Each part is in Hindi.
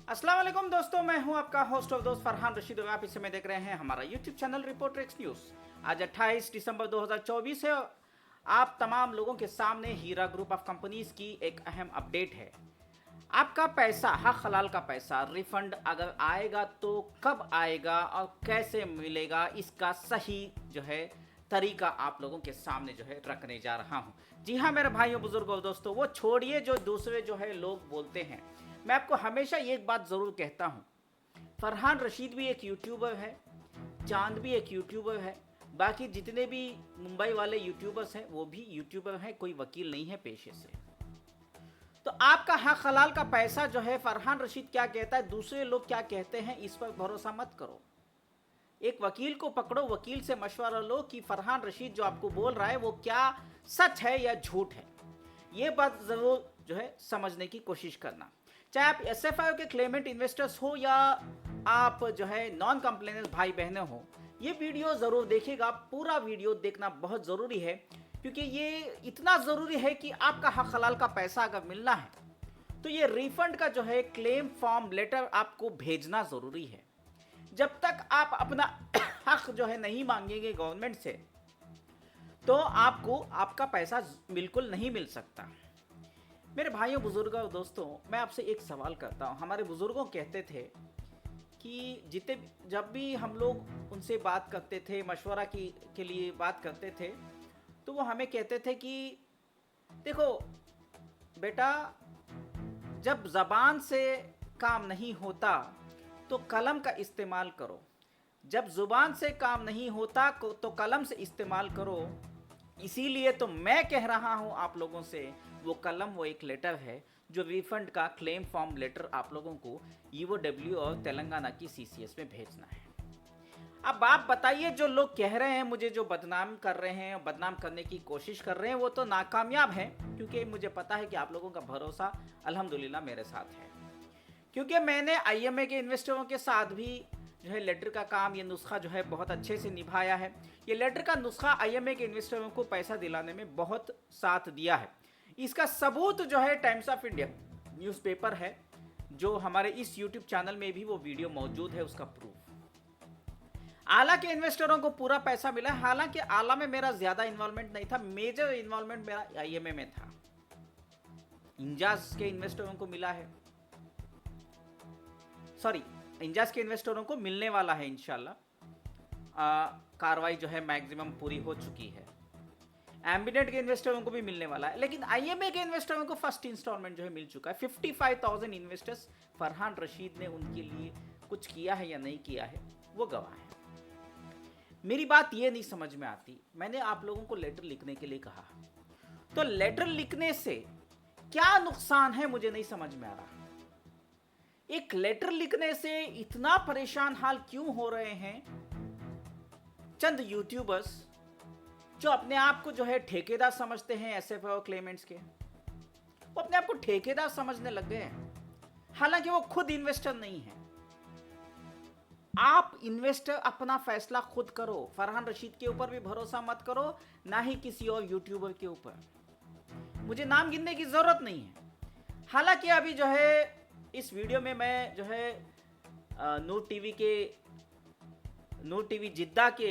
अस्सलाम वालेकुम दोस्तों, मैं हूं आपका होस्ट और दोस्त फरहान रशीद और आप इस समय देख रहे हैं हमारा YouTube channel reporter x news. आज 28 दिसंबर 2024 है। आप तमाम लोगों के सामने हीरा ग्रुप ऑफ कंपनीज की एक अहम अपडेट है। आपका पैसा, हक हलाल का पैसा रिफंड अगर आएगा तो कब आएगा और कैसे मिलेगा, इसका सही जो है तरीका आप लोगों के सामने जो है रखने जा रहा हूँ। जी हाँ मेरे भाइयों, बुजुर्गों, दोस्तों, वो छोड़िए जो दूसरे जो है लोग बोलते हैं। मैं आपको हमेशा एक बात ज़रूर कहता हूँ, फरहान रशीद भी एक यूट्यूबर है, चांद भी एक यूट्यूबर है, बाकी जितने भी मुंबई वाले यूट्यूबर्स हैं वो भी यूट्यूबर हैं, कोई वकील नहीं है पेशे से। तो आपका हक हलाल का पैसा जो है, फरहान रशीद क्या कहता है, दूसरे लोग क्या कहते हैं, इस पर भरोसा मत करो। एक वकील को पकड़ो, वकील से मशवरा लो कि फरहान रशीद जो आपको बोल रहा है वो क्या सच है या झूठ है। ये बात ज़रूर जो है समझने की कोशिश करना। चाहे आप एसएफआई के क्लेमेंट इन्वेस्टर्स हो या आप जो है नॉन कंप्लेनेंट भाई बहनें हो, ये वीडियो ज़रूर देखिएगा। पूरा वीडियो देखना बहुत ज़रूरी है, क्योंकि ये इतना ज़रूरी है कि आपका हक हलाल का पैसा अगर मिलना है तो ये रिफंड का जो है क्लेम फॉर्म लेटर आपको भेजना ज़रूरी है। जब तक आप अपना हक जो है नहीं मांगेंगे गवर्नमेंट से, तो आपको आपका पैसा बिल्कुल नहीं मिल सकता। मेरे भाइयों, बुजुर्गों और दोस्तों, मैं आपसे एक सवाल करता हूँ। हमारे बुजुर्गों कहते थे कि जितने जब भी हम लोग उनसे बात करते थे, मशवरा की के लिए बात करते थे, तो वो हमें कहते थे कि देखो बेटा, जब ज़बान से काम नहीं होता तो कलम का इस्तेमाल करो, जब ज़ुबान से काम नहीं होता तो कलम से इस्तेमाल करो। इसीलिए तो मैं कह रहा हूं आप लोगों से, वो कलम, वो एक लेटर है जो रिफंड का क्लेम फॉर्म लेटर आप लोगों को ईओडब्ल्यू और तेलंगाना की सीसीएस में भेजना है। अब आप बताइए, जो लोग कह रहे हैं मुझे, जो बदनाम कर रहे हैं, बदनाम करने की कोशिश कर रहे हैं, वो तो नाकामयाब हैं, क्योंकि मुझे पता है कि आप लोगों का भरोसा अल्हम्दुलिल्लाह मेरे साथ है। क्योंकि मैंने आईएमए के इन्वेस्टरों के साथ भी जो है लेटर का काम, ये नुस्खा जो है बहुत अच्छे से निभाया है। ये लेटर का नुस्खा आईएमए के इन्वेस्टरों को पैसा दिलाने में बहुत साथ दिया है। इसका सबूत जो है टाइम्स ऑफ इंडिया न्यूज़पेपर है, जो हमारे इस यूट्यूब चैनल में भी वो वीडियो मौजूद है, उसका प्रूफ। आला के इन्वेस्टरों को पूरा पैसा मिला। हालांकि आला में मेरा ज्यादा इन्वॉल्वमेंट नहीं था, मेजर इन्वॉल्वमेंट मेरा आईएमए में था। इंजाज के इन्वेस्टरों को मिला है, सॉरी, इंजाज के इन्वेस्टरों को मिलने वाला है इंशाल्लाह। कार्रवाई जो है मैक्सिमम पूरी हो चुकी है। एम्बिनेट के इन्वेस्टरों को भी मिलने वाला है, लेकिन आईएमए के इन्वेस्टरों को फर्स्ट इंस्टॉलमेंट जो है मिल चुका है। 55,000 इन्वेस्टर्स, फरहान रशीद ने उनके लिए कुछ किया है या नहीं किया है, वो गवाह है। मेरी बात ये नहीं समझ में आती, मैंने आप लोगों को लेटर लिखने के लिए कहा, तो लेटर लिखने से क्या नुकसान है मुझे नहीं समझ में आ रहा। एक लेटर लिखने से इतना परेशान हाल क्यों हो रहे हैं चंद यूट्यूबर्स, जो अपने आप को जो है ठेकेदार समझते हैं एसएफओ क्लेमेंट्स के। वो अपने आप को ठेकेदार समझने लग गए हैं, हालांकि वो खुद इन्वेस्टर नहीं है। आप इन्वेस्टर अपना फैसला खुद करो। फरहान रशीद के ऊपर भी भरोसा मत करो, ना ही किसी और यूट्यूबर के ऊपर। मुझे नाम गिनने की जरूरत नहीं है। हालांकि अभी जो है इस वीडियो में मैं जो है नूर टीवी जिद्दा के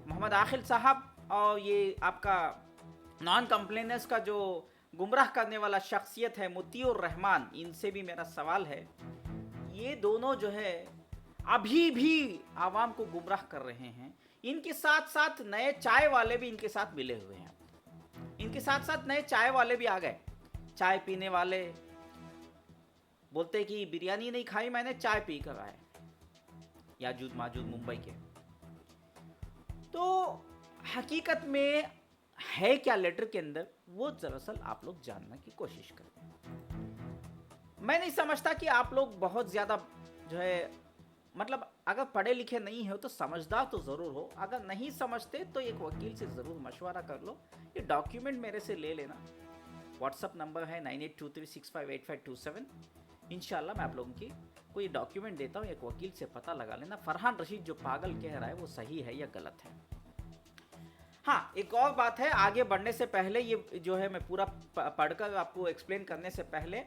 मोहम्मद आखिल साहब और ये आपका नॉन कंप्लेनेंस का जो गुमराह करने वाला शख्सियत है मुतीउर रहमान, इनसे भी मेरा सवाल है। ये दोनों जो है अभी भी आवाम को गुमराह कर रहे हैं। इनके साथ साथ नए चाय वाले भी इनके साथ मिले हुए हैं। इनके साथ साथ नए चाय वाले भी आ गए। चाय पीने वाले बोलते कि बिरयानी नहीं खाई मैंने, चाय पी कर आए, याजूद माजूद मुंबई के। तो हकीकत में है क्या लेटर के अंदर, वो दरअसल आप लोग जानने की कोशिश करें। मैं नहीं समझता कि आप लोग बहुत ज़्यादा जो है, मतलब अगर पढ़े लिखे नहीं हो तो समझदार तो ज़रूर हो। अगर नहीं समझते तो एक वकील से ज़रूर मशवरा कर लो। ये डॉक्यूमेंट मेरे से ले लेना। व्हाट्सअप नंबर है 9823658527। इंशाल्लाह मैं आप लोगों की कोई डॉक्यूमेंट देता हूँ, एक वकील से पता लगा लेना फरहान रशीद जो पागल कह रहा है वो सही है या गलत है। हाँ, एक और बात है, आगे बढ़ने से पहले ये जो है मैं पूरा पढ़कर आपको एक्सप्लेन करने से पहले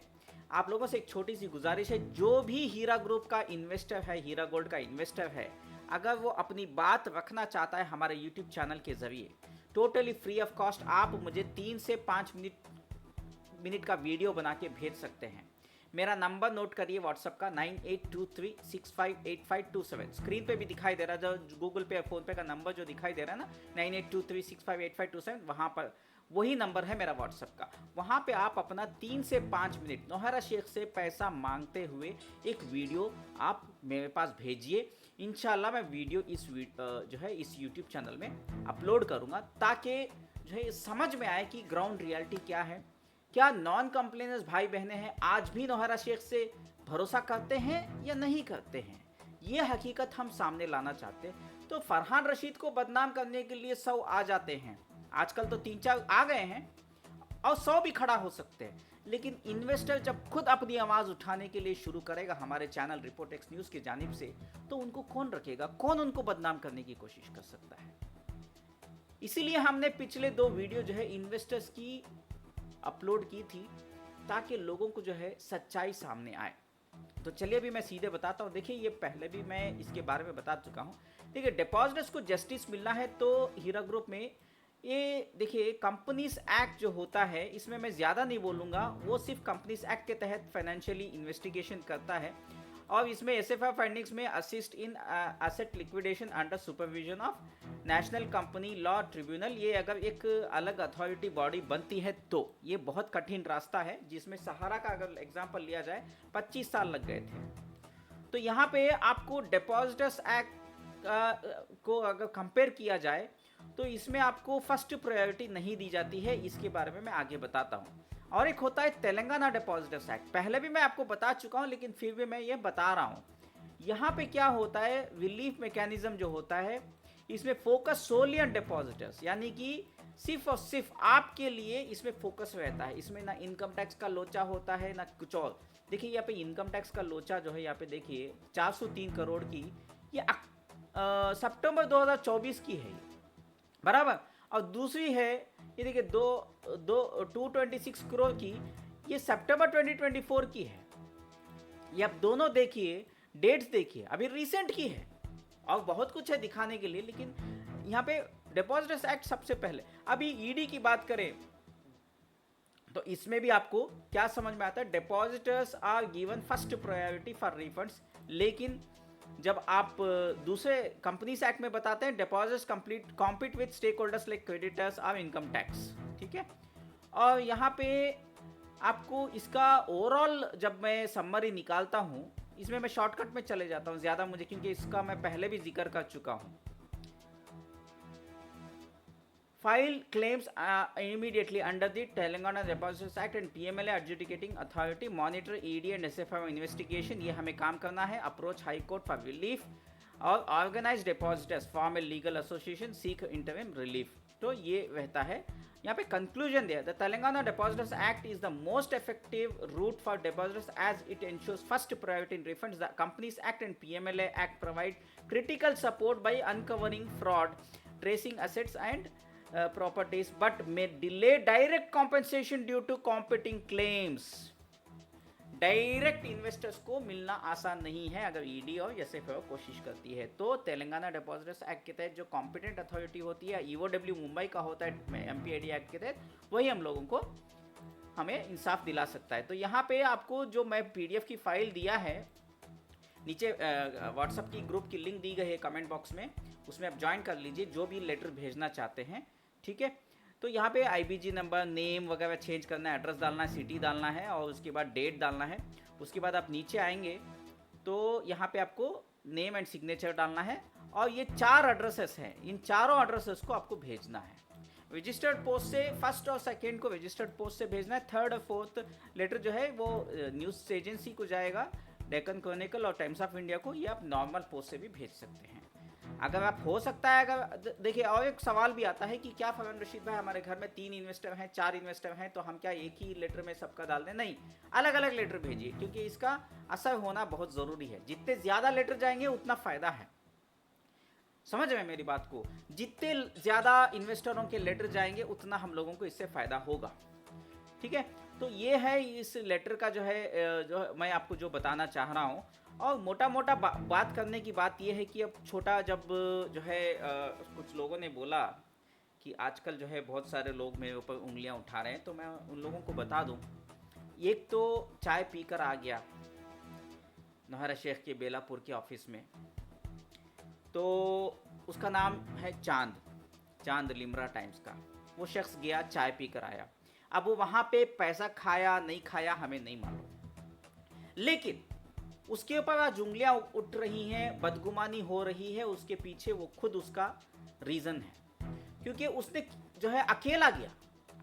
आप लोगों से एक छोटी सी गुजारिश है, जो भी हीरा ग्रुप का इन्वेस्टर है, हीरा गोल्ड का इन्वेस्टर है, अगर वो अपनी बात रखना चाहता है हमारे यूट्यूब चैनल के जरिए टोटली फ्री ऑफ कॉस्ट, आप मुझे 3 से 5 मिनट का वीडियो बना के भेज सकते हैं। मेरा नंबर नोट करिए व्हाट्सएप का 9823658527। स्क्रीन पे भी दिखाई दे रहा है, जो गूगल पे या फोन पे का नंबर जो दिखाई दे रहा है ना 9823658527, वहाँ पर वही नंबर है मेरा व्हाट्सएप का। वहाँ पे आप अपना 3 से 5 मिनट नौहरा शेख से पैसा मांगते हुए एक वीडियो आप मेरे पास भेजिए। इंशाल्लाह मैं वीडियो जो है इस यूट्यूब चैनल में अपलोड करूँगा, ताकि जो है समझ में आए कि ग्राउंड रियलिटी क्या है। क्या नॉन कंप्लेनर्स भाई बहनें हैं आज भी नौहरा शेख से भरोसा करते हैं या नहीं करते हैं, ये हकीकत हम सामने लाना चाहते हैं। तो फरहान रशीद को बदनाम करने के लिए 100 आ जाते हैं, आजकल तो 3-4 आ गए हैं और 100 भी खड़ा हो सकते हैं, लेकिन इन्वेस्टर जब खुद अपनी आवाज़ उठाने के लिए शुरू करेगा हमारे चैनल रिपोर्ट एक्स न्यूज़ की जानिब से, तो उनको कौन रखेगा, कौन उनको बदनाम करने की कोशिश कर सकता है। इसीलिए हमने पिछले 2 वीडियो जो है इन्वेस्टर्स की अपलोड की थी, ताकि लोगों को जो है सच्चाई सामने आए। तो चलिए अभी मैं सीधे बताता हूँ। देखिए, ये पहले भी मैं इसके बारे में बता चुका हूँ। देखिए, डिपॉजिटर्स को जस्टिस मिलना है तो हीरा ग्रुप में ये देखिए कंपनीज एक्ट जो होता है, इसमें मैं ज़्यादा नहीं बोलूँगा, वो सिर्फ कंपनीज एक्ट के तहत फाइनेंशियली इन्वेस्टिगेशन करता है, और इसमें एसएफआई फाइंडिंग्स में assist in asset liquidation under supervision of national company law tribunal. ये अगर एक अलग अथॉरिटी बॉडी बनती है तो ये बहुत कठिन रास्ता है, जिसमें सहारा का अगर एग्जांपल लिया जाए 25 साल लग गए थे। तो यहाँ पे आपको डिपॉजिटर्स एक्ट को अगर कंपेयर किया जाए तो इसमें आपको फर्स्ट प्रायोरिटी नहीं दी जाती है, इसके बारे में मैं आगे बताता हूँ। और एक होता है तेलंगाना डिपॉजिटर्स एक्ट, पहले भी मैं आपको बता चुका हूँ लेकिन फिर भी मैं ये बता रहा हूँ। यहाँ पे क्या होता है, रिलीफ मैकेनिज्म जो होता है, इसमें फोकस सोली ऑन डिपॉजिटर्स, यानी कि सिर्फ और सिर्फ आपके लिए इसमें फोकस रहता है। इसमें ना इनकम टैक्स का लोचा होता है ना कुछ और। देखिए यहाँ पे इनकम टैक्स का लोचा जो है, यहाँ पे देखिए 403 करोड़ की, ये सितंबर 2024 की है बराबर। और दूसरी है ये देखिए 226 करोड़ की, ये सितंबर 2024 की है। ये आप दोनों देखिए, डेट्स देखिए, अभी रिसेंट की है, और बहुत कुछ है दिखाने के लिए, लेकिन यहाँ पे डिपॉजिटर्स एक्ट सबसे पहले। अभी ईडी की बात करें तो इसमें भी आपको क्या समझ में आता है, depositors are given first priority for refunds, लेकिन जब आप दूसरे कंपनीज एक्ट में बताते हैं deposits compete with stakeholders like creditors और इनकम टैक्स, ठीक है। और यहाँ पे आपको इसका ओवरऑल जब मैं समरी निकालता हूँ, इसमें मैं शॉर्टकट में चले जाता हूँ ज़्यादा मुझे, क्योंकि इसका मैं पहले भी जिक्र कर चुका हूँ। File claims immediately under the Telangana Depositors Act and PMLA adjudicating authority, monitor ED and SFI investigation, ये हमें काम करना है। Approach High Court for relief, और organized depositors form a legal association, seek interim relief। तो ये रहता है। यहाँ पे conclusion दिया, the Telangana Depositors Act is the most effective route for depositors as it ensures first priority in refunds. The Companies Act and PMLA Act provide critical support by uncovering fraud, tracing assets and properties, but may delay direct compensation due to competing claims। Direct investors को मिलना आसान नहीं है अगर ईडी और एसएफआई कोशिश करती है। तो तेलंगाना डिपॉजिटर्स एक्ट के तहत जो कॉम्पिटेंट अथॉरिटी होती है, ईओडब्ल्यू मुंबई का होता है एमपीआईडी एक्ट के तहत, वही हम लोगों को हमें इंसाफ दिला सकता है। तो यहाँ पे आपको जो मैं पीडीएफ की फाइल दिया है, नीचे व्हाट्सएप की ग्रुप की लिंक दी गई है कमेंट बॉक्स में, उसमें आप ज्वाइन कर लीजिए जो भी लेटर भेजना चाहते हैं, ठीक है। तो यहाँ पे आईबीजी नंबर, नेम वगैरह चेंज करना है, एड्रेस डालना है, सिटी डालना है, और उसके बाद डेट डालना है। उसके बाद आप नीचे आएंगे तो यहाँ पे आपको नेम एंड सिग्नेचर डालना है, और ये 4 एड्रेसेस हैं, इन चारों एड्रेसेस को आपको भेजना है। रजिस्टर्ड पोस्ट से फर्स्ट और सेकेंड को रजिस्टर्ड पोस्ट से भेजना है। थर्ड और फोर्थ लेटर जो है वो न्यूज़ एजेंसी को जाएगा, डेक्कन क्रॉनिकल और टाइम्स ऑफ इंडिया को। ये आप नॉर्मल पोस्ट से भी भेज सकते हैं अगर आप हो सकता है। अगर देखिए, और एक सवाल भी आता है कि क्या फरहान रशीद भाई हमारे घर में 3 इन्वेस्टर हैं, 4 इन्वेस्टर हैं, तो हम क्या एक ही लेटर में सबका डाल दें? नहीं, अलग अलग लेटर भेजिए, क्योंकि इसका असर होना बहुत ज़रूरी है। जितने ज़्यादा लेटर जाएंगे उतना फ़ायदा है। समझ रहे हैं मेरी बात को? जितने ज़्यादा इन्वेस्टरों के लेटर जाएंगे उतना हम लोगों को इससे फ़ायदा होगा। ठीक है, तो ये है इस लेटर का जो है जो मैं आपको जो बताना चाह रहा हूँ। और मोटा मोटा बात करने की बात ये है कि अब छोटा जब जो है कुछ लोगों ने बोला कि आजकल जो है बहुत सारे लोग मेरे ऊपर उंगलियां उठा रहे हैं, तो मैं उन लोगों को बता दूं। एक तो चाय पीकर आ गया नौहरा शेख के बेलापुर के ऑफिस में, तो उसका नाम है चांद, चांद लिमरा टाइम्स का। वो शख्स गया, चाय पीकर आया। अब वो वहाँ पे पैसा खाया नहीं खाया हमें नहीं मालूम, लेकिन उसके ऊपर आज उंगलियां उठ रही हैं, बदगुमानी हो रही है। उसके पीछे वो खुद उसका रीज़न है, क्योंकि उसने जो है अकेला गया।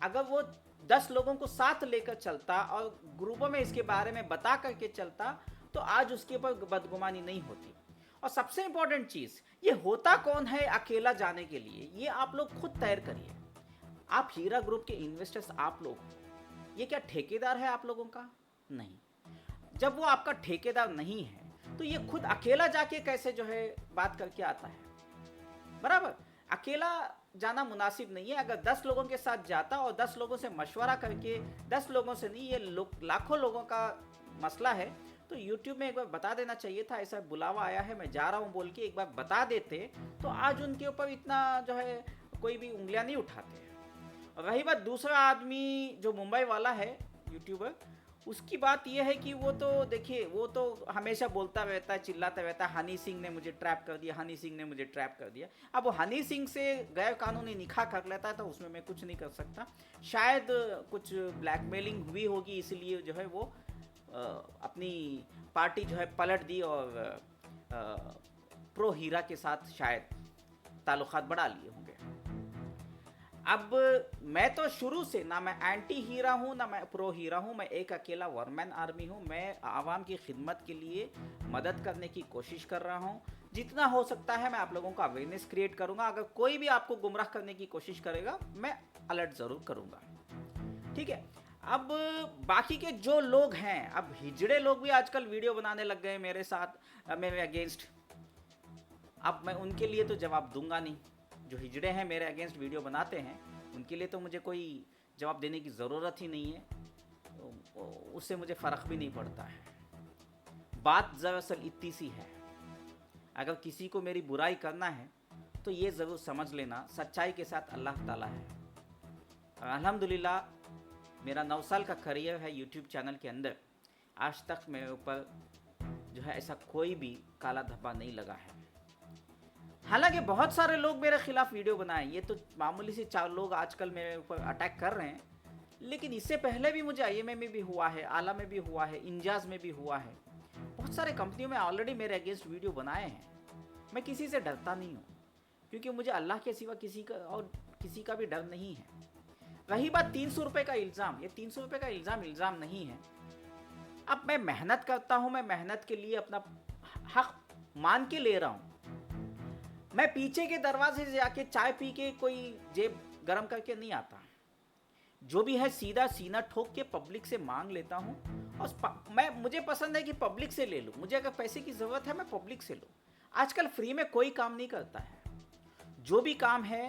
अगर वो 10 लोगों को साथ लेकर चलता और ग्रुपों में इसके बारे में बता करके चलता, तो आज उसके ऊपर बदगुमानी नहीं होती। और सबसे इंपॉर्टेंट चीज़, ये होता कौन है अकेला जाने के लिए, ये आप लोग खुद तैयार करिए। आप हीरा ग्रुप के इन्वेस्टर्स आप लोग, ये क्या ठेकेदार है आप लोगों का? नहीं। जब वो आपका ठेकेदार नहीं है तो ये खुद अकेला जाके कैसे जो है बात करके आता है? बराबर, अकेला जाना मुनासिब नहीं है। अगर 10 लोगों के साथ जाता और 10 लोगों से मशवरा करके, 10 लोगों से नहीं, ये लाखों लोगों का मसला है, तो YouTube में एक बार बता देना चाहिए था। ऐसा बुलावा आया है, मैं जा रहा हूँ बोल के एक बार बता देते, तो आज उनके ऊपर इतना जो है कोई भी उंगलियां नहीं उठाते। रही बात दूसरा आदमी जो मुंबई वाला है यूट्यूबर, उसकी बात यह है कि वो तो देखिए, वो तो हमेशा बोलता रहता है, चिल्लाता रहता है, हनी सिंह ने मुझे ट्रैप कर दिया, हनी सिंह ने मुझे ट्रैप कर दिया। अब वो हनी सिंह से गैर कानूनी निकाह कर लेता है तो उसमें मैं कुछ नहीं कर सकता। शायद कुछ ब्लैकमेलिंग हुई होगी, इसलिए जो है वो अपनी पार्टी जो है पलट दी और प्रो हीरा के साथ शायद ताल्लुकात बढ़ा लिए होंगे। अब मैं तो शुरू से ना मैं एंटी हीरा हूँ ना मैं प्रो हीरा हूँ, मैं एक अकेला वन मैन आर्मी हूँ। मैं आवाम की खिदमत के लिए मदद करने की कोशिश कर रहा हूँ। जितना हो सकता है मैं आप लोगों का अवेयरनेस क्रिएट करूँगा। अगर कोई भी आपको गुमराह करने की कोशिश करेगा मैं अलर्ट ज़रूर करूँगा। ठीक है, अब बाकी के जो लोग हैं, अब हिजड़े लोग भी आजकल वीडियो बनाने लग गए मेरे साथ, मेरे अगेंस्ट। अब मैं उनके लिए तो जवाब दूंगा नहीं। जो हिजड़े हैं मेरे अगेंस्ट वीडियो बनाते हैं, उनके लिए तो मुझे कोई जवाब देने की ज़रूरत ही नहीं है, उससे मुझे फ़र्क भी नहीं पड़ता है। बात दरअसल इतनी सी है, अगर किसी को मेरी बुराई करना है तो ये ज़रूर समझ लेना, सच्चाई के साथ अल्लाह ताला है। अल्हम्दुलिल्लाह मेरा 9 साल का करियर है यूट्यूब चैनल के अंदर, आज तक मेरे ऊपर जो है ऐसा कोई भी काला धब्बा नहीं लगा है। हालांकि बहुत सारे लोग मेरे खिलाफ वीडियो बनाए, ये तो मामूली से 4 लोग आजकल मेरे ऊपर अटैक कर रहे हैं, लेकिन इससे पहले भी मुझे IMA में भी हुआ है, आला में भी हुआ है, इंजाज में भी हुआ है। बहुत सारे कंपनियों में ऑलरेडी मेरे अगेंस्ट वीडियो बनाए हैं। मैं किसी से डरता नहीं हूँ, क्योंकि मुझे अल्लाह के सिवा किसी का भी डर नहीं है। रही बात 300 रुपये का इल्ज़ाम, ये 300 रुपये का इल्ज़ाम नहीं है। अब मैं मेहनत करता हूँ, मैं मेहनत के लिए अपना हक मान के ले रहा हूँ। मैं पीछे के दरवाजे से जाके चाय पी के कोई जेब गरम करके नहीं आता। जो भी है सीधा सीना ठोक के पब्लिक से मांग लेता हूँ, और मुझे पसंद है कि पब्लिक से ले लूँ। मुझे अगर पैसे की ज़रूरत है मैं पब्लिक से लूँ। आजकल फ्री में कोई काम नहीं करता है। जो भी काम है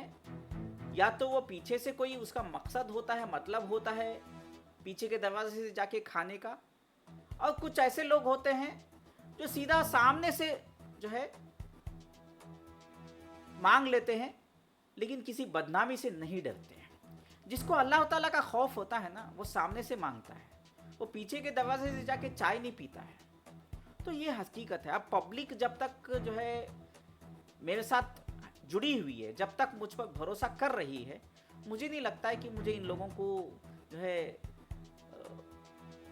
या तो वो पीछे से कोई उसका मकसद होता है, मतलब होता है पीछे के दरवाजे से जाके खाने का, और कुछ ऐसे लोग होते हैं जो सीधा सामने से जो है मांग लेते हैं, लेकिन किसी बदनामी से नहीं डरते हैं। जिसको अल्लाह ताला का खौफ होता है ना, वो सामने से मांगता है, वो पीछे के दरवाजे से जाके चाय नहीं पीता है। तो ये हकीकत है। अब पब्लिक जब तक जो है मेरे साथ जुड़ी हुई है, जब तक मुझ पर भरोसा कर रही है, मुझे नहीं लगता है कि मुझे इन लोगों को जो है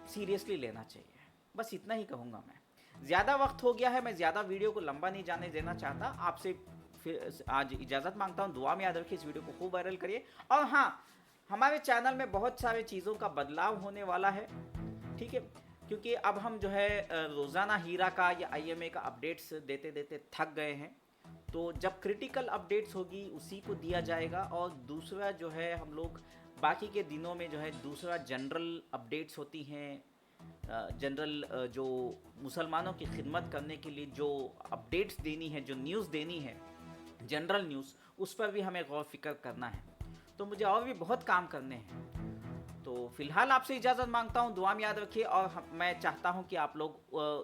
सीरियसली लेना चाहिए। बस इतना ही कहूँगा मैं। ज़्यादा वक्त हो गया है, मैं ज़्यादा वीडियो को लंबा नहीं जाने देना चाहता। आपसे फिर आज इजाज़त मांगता हूँ। दुआ में याद रखिए, इस वीडियो को खूब वायरल करिए। और हाँ, हमारे चैनल में बहुत सारे चीज़ों का बदलाव होने वाला है, ठीक है, क्योंकि अब हम जो है रोज़ाना हीरा का या IMA का अपडेट्स देते देते थक गए हैं। तो जब क्रिटिकल अपडेट्स होगी उसी को दिया जाएगा, और दूसरा जो है हम लोग बाकी के दिनों में जो है दूसरा जनरल अपडेट्स होती हैं, जनरल जो मुसलमानों की खिदमत करने के लिए जो अपडेट्स देनी है, जो न्यूज़ देनी है, जनरल न्यूज़, उस पर भी हमें गौर फिक्र करना है। तो मुझे और भी बहुत काम करने हैं। तो फिलहाल आपसे इजाज़त मांगता हूँ, दुआ में याद रखिए। और मैं चाहता हूँ कि आप लोग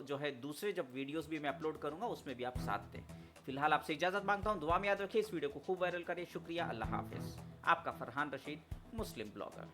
जो है दूसरे जब वीडियोस भी मैं अपलोड करूँगा उसमें भी आप साथ दें। फिलहाल आपसे इजाज़त मांगता हूँ, दुआ में याद रखिए। इस वीडियो को खूब वायरल करिए। शुक्रिया, अल्लाह हाफिज़। आपका फरहान रशीद, मुस्लिम ब्लॉगर।